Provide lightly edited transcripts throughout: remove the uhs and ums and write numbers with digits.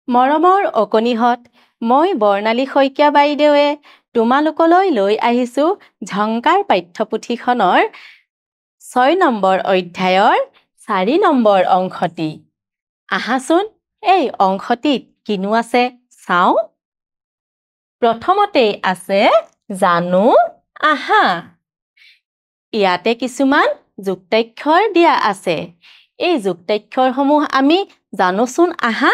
মৰমৰ অকণিহঁত, মই বৰ্ণালী শইকীয়া বাইদেৱে তোমালোকলৈ লৈ আহিছোঁ ঝংকাৰ পাঠ্যপুথিখনৰ 6 নম্বৰ অধ্যায়ৰ 4 নম্বৰ অংশটি। আহাচোন এই অংশটিত কিনো আছে চাওঁ। প্ৰথমতেই আছে জানো আহা। ইয়াতে কিছুমান যুক্তাক্ষৰ দিয়া আছে। এই যুক্তাক্ষৰসমূহ আমি জানোচোন আহা।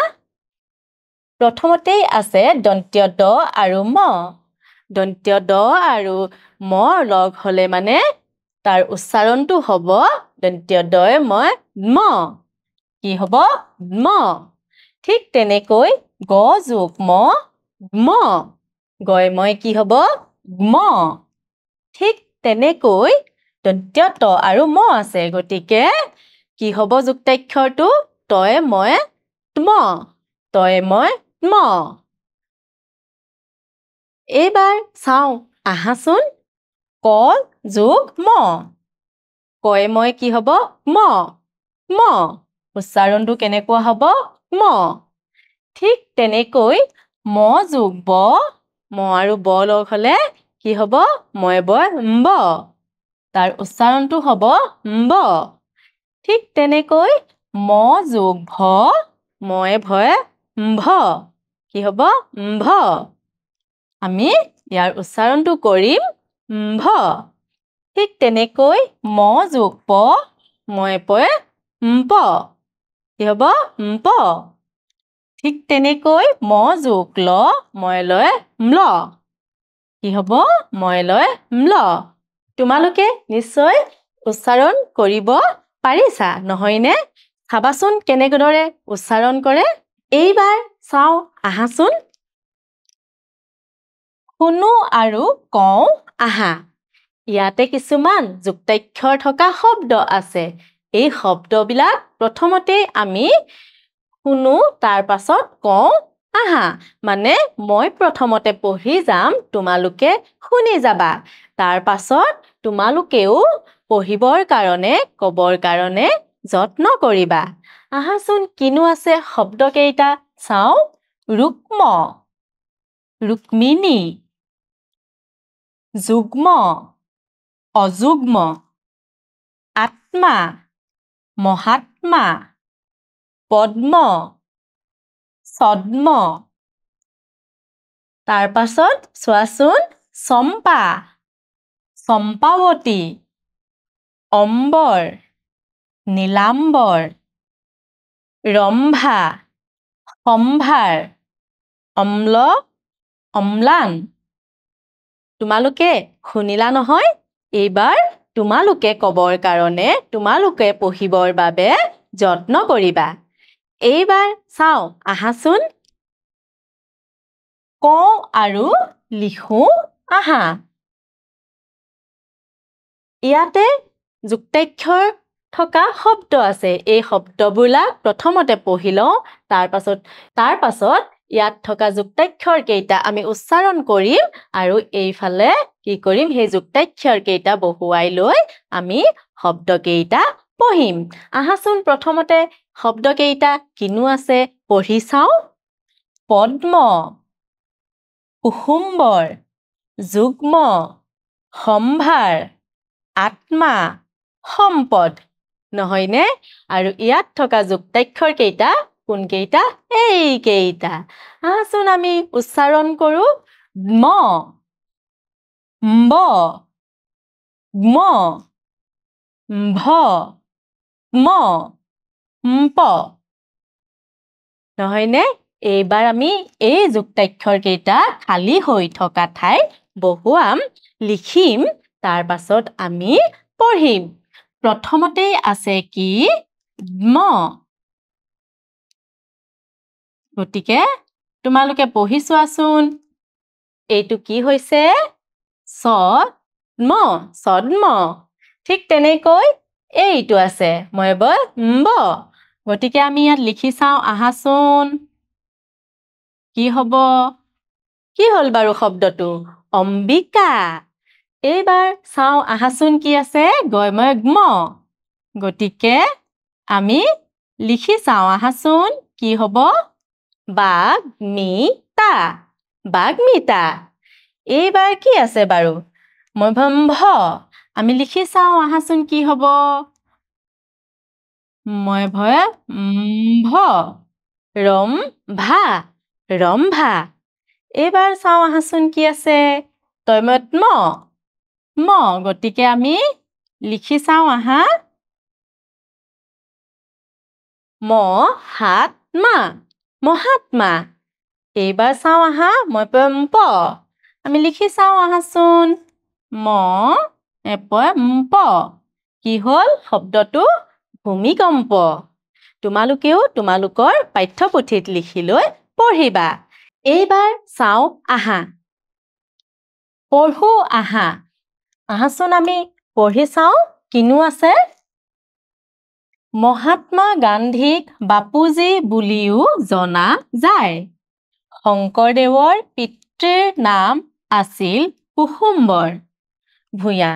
প্ৰথমতেই আছে দন্ত্য দ আৰু ম। দন্ত্য দ আৰু মৰ লগ হ'লে মানে তাৰ উচ্চাৰণটো হ'ব দন্ত্য দয় মই ম। কি হ'ব? ম। ঠিক তেনেকৈ গ যোগ ম, ম। গয় মই কি হ'ব? ম। ঠিক তেনেকৈ দন্ত্য ত আৰু ম আছে। গতিকে কি হ'ব যুক্তাক্ষৰটো? তয়ে ময়ে ম। তয়ে মই ম। এইবাৰ চাওঁ আহাচোন। ক যোগ ম। কয়ে মই কি হ'ব? ম। ম। উচ্চাৰণটো কেনেকুৱা হ'ব? ম। ঠিক তেনেকৈ ম যোগ ব, ম আৰু ব লগ হ'লে কি হ'ব? ময়ে বয় ম্ব। তাৰ উচ্চাৰণটো হ'ব ম্ব। ঠিক তেনেকৈ ম যোগ ভ, ময়ে ভয়েম্ভ। কি হ'ব? म्भ। আমি ইয়াৰ উচ্চাৰণটো কৰিম म्भ। ঠিক তেনেকৈ ম যোগ প, ময়ে পয়ে म्प। কি হ'ব? म्प। ঠিক তেনেকৈ ম যোগ ল, ময়ে লয়ে म्ल। কি হ'ব? ময়ে লয়ে म्ल। তোমালোকে নিশ্চয় উচ্চাৰণ কৰিব পাৰিছা, নহয়নে? চাবাচোন কেনেদৰে উচ্চাৰণ কৰে। এইবাৰ চাওঁ আহাচোন। শুনো আৰু কওঁ আহা। ইয়াতে কিছুমান যুক্তাক্ষৰ থকা শব্দ আছে। এই শব্দবিলাক প্ৰথমতে আমি শুনো, তাৰ পাছত কওঁ আহা। মানে মই প্ৰথমতে পঢ়ি যাম, তোমালোকে শুনি যাবা। তাৰ পাছত তোমালোকেও পঢ়িবৰ কাৰণে, ক'বৰ কাৰণে যত্ন কৰিবা। আহাচোন কিনো আছে শব্দকেইটা চাওঁ। ৰুক্ম, ৰুক্মিণী, যুগ্ম, অযুগ্ম, আত্মা, মহাত্মা, পদ্ম, ছদ্ম। তাৰ পাছত চোৱাচোন চম্পা, চম্পাৱতী, অম্বৰ, নীলাম্বৰ, ৰম্ভা, সম্ভাৰ, অম্ল, অম্লান। তোমালোকে শুনিলা নহয়? এইবাৰ তোমালোকে ক'বৰ কাৰণে, তোমালোকে পঢ়িবৰ বাবে যত্ন কৰিবা। এইবাৰ চাওঁ আহাচোন। কওঁ আৰু লিখোঁ আহা। ইয়াতে যুক্তাক্ষৰ থকা শব্দ আছে। এই শব্দবিলাক প্ৰথমতে পঢ়ি লওঁ, তাৰ পাছত ইয়াত থকা যুক্তাক্ষৰ কেইটা আমি উচ্চাৰণ কৰিম আৰু এইফালে কি কৰিম? সেই যুক্তাক্ষৰ কেইটা বহুৱাই লৈ আমি শব্দকেইটা পঢ়িম। আহাচোন প্ৰথমতে শব্দকেইটা কিনো আছে পঢ়ি চাওঁ। পদ্ম, কুসুম্বৰ, যুগ্ম, সম্ভাৰ, আত্মা, সম্পদ। নহয়নে? আৰু ইয়াত থকা যুক্তাক্ষৰ কেইটা কোনকেইটা? এইকেইটা। আহাচোন আমি উচ্চাৰণ কৰোঁ। ম, म्ब, ग्म, म्भ, म, म्प। নহয়নে? এইবাৰ আমি এই যুক্তাক্ষৰ কেইটা খালী হৈ থকা ঠাইত বহুৱাম, লিখিম, তাৰ পাছত আমি পঢ়িম। প্ৰথমতেই আছে কি? ম। গতিকে তোমালোকে পঢ়ি চোৱাচোন। এইটো কি হৈছে? ছদ্ম, ছদ্ম। ঠিক তেনেকৈ এইটো আছে, ময়ে বয় म्ब। গতিকে আমি ইয়াত লিখি চাওঁ আহাচোন। কি হ'ব? কি হ'ল বাৰু শব্দটো? অম্বিকা। এইবাৰ চাওঁ আহাচোন কি আছে? গয় মই গ্ম। গতিকে আমি লিখি চাওঁ আহাচোন। কি হ'ব? বাগ্মিতা বাগ্মিতা এইবাৰ কি আছে বাৰু মই ভম ভ আমি লিখি চাওঁ আহাচোন কি হ'ব মই ভয় ভ ৰম্ভা ৰম্ভা এইবাৰ চাওঁ আহাচোন কি আছে তইমত ম গতিকে আমি লিখি চাওঁ আহা মহাত্মা এইবাৰ চাওঁ আহা মই পম প আমি লিখি চাওঁ আহাচোন প কি হ'ল শব্দটো ভূমিকম্প তোমালোকেও তোমালোকৰ পাঠ্যপুথিত লিখি লৈ পঢ়িবা এইবাৰ চাওঁ আহা পঢ়ো আহা আহাচোন আমি পঢ়ি চাওঁ কিনো আছে মহাত্মা গান্ধীক বাপুজী বুলিও জনা যায় শংকৰদেৱৰ পিতৃৰ নাম আছিল কুসুম্বৰ ভূঞা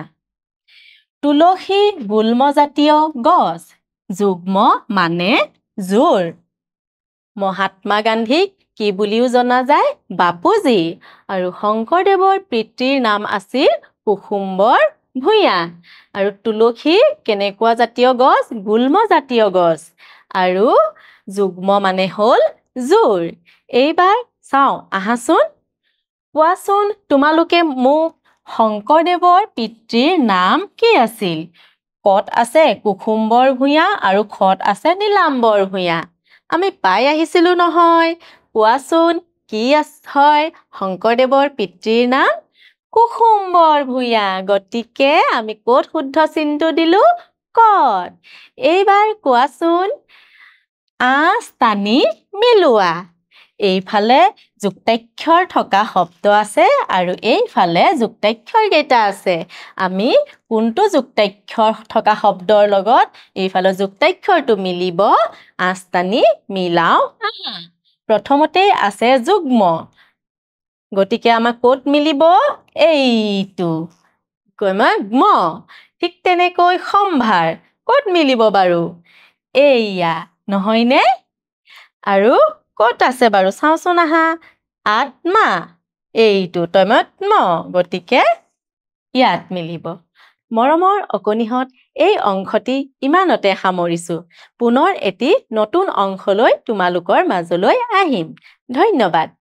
তুলসী গুল্মজাতীয় গছ যুগ্ম মানে জোৰ মহাত্মা গান্ধীক কি বুলিও জনা যায় বাপুজী আৰু শংকৰদেৱৰ পিতৃৰ নাম আছিল কুসুম্বৰ ভূঞা আৰু তুলসী কেনেকুৱা জাতীয় গছ গুল্ম জাতীয় গছ আৰু যুগ্ম মানে হ'ল জোৰ এইবাৰ চাওঁ আহাচোন কোৱাচোন তোমালোকে মোক শংকৰদেৱৰ পিতৃৰ নাম কি আছিল কত আছে কুসুম্বৰ ভূঞা আৰু খত আছে নীলাম্বৰ ভূঞা আমি পাই আহিছিলো নহয় কোৱাচোন কি হয় শংকৰদেৱৰ পিতৃৰ নাম কুসুম্বৰ ভূঞা গতিকে আমি কত শুদ্ধ চিনটো দিলো কত এইবাৰ কোৱাচোন আস্তানি মিলোৱা এইফালে যুক্তাক্ষৰ থকা শব্দ আছে আৰু এইফালে যুক্তাক্ষৰ কেইটা আছে আমি কোনটো যুক্তাক্ষৰ থকা শব্দৰ লগত এইফালে যুক্তাক্ষৰটো মিলিব আস্তানি মিলাও আহা প্ৰথমতে আছে যুগ্ম গতিকে আমাক ক'ত মিলিব এইটো ম ঠিক তেনেকৈ সম্ভাৰ ক'ত মিলিব বাৰু এইয়া নহয়নে আৰু ক'ত আছে বাৰু চাওঁচোন আহা আত্মা এইটো তইমত ম গতিকে ইয়াত মিলিব মৰমৰ অকণিহঁত এই অংশটি ইমানতে সামৰিছো পুনৰ এটি নতুন অংশলৈ তোমালোকৰ মাজলৈ আহিম ধন্যবাদ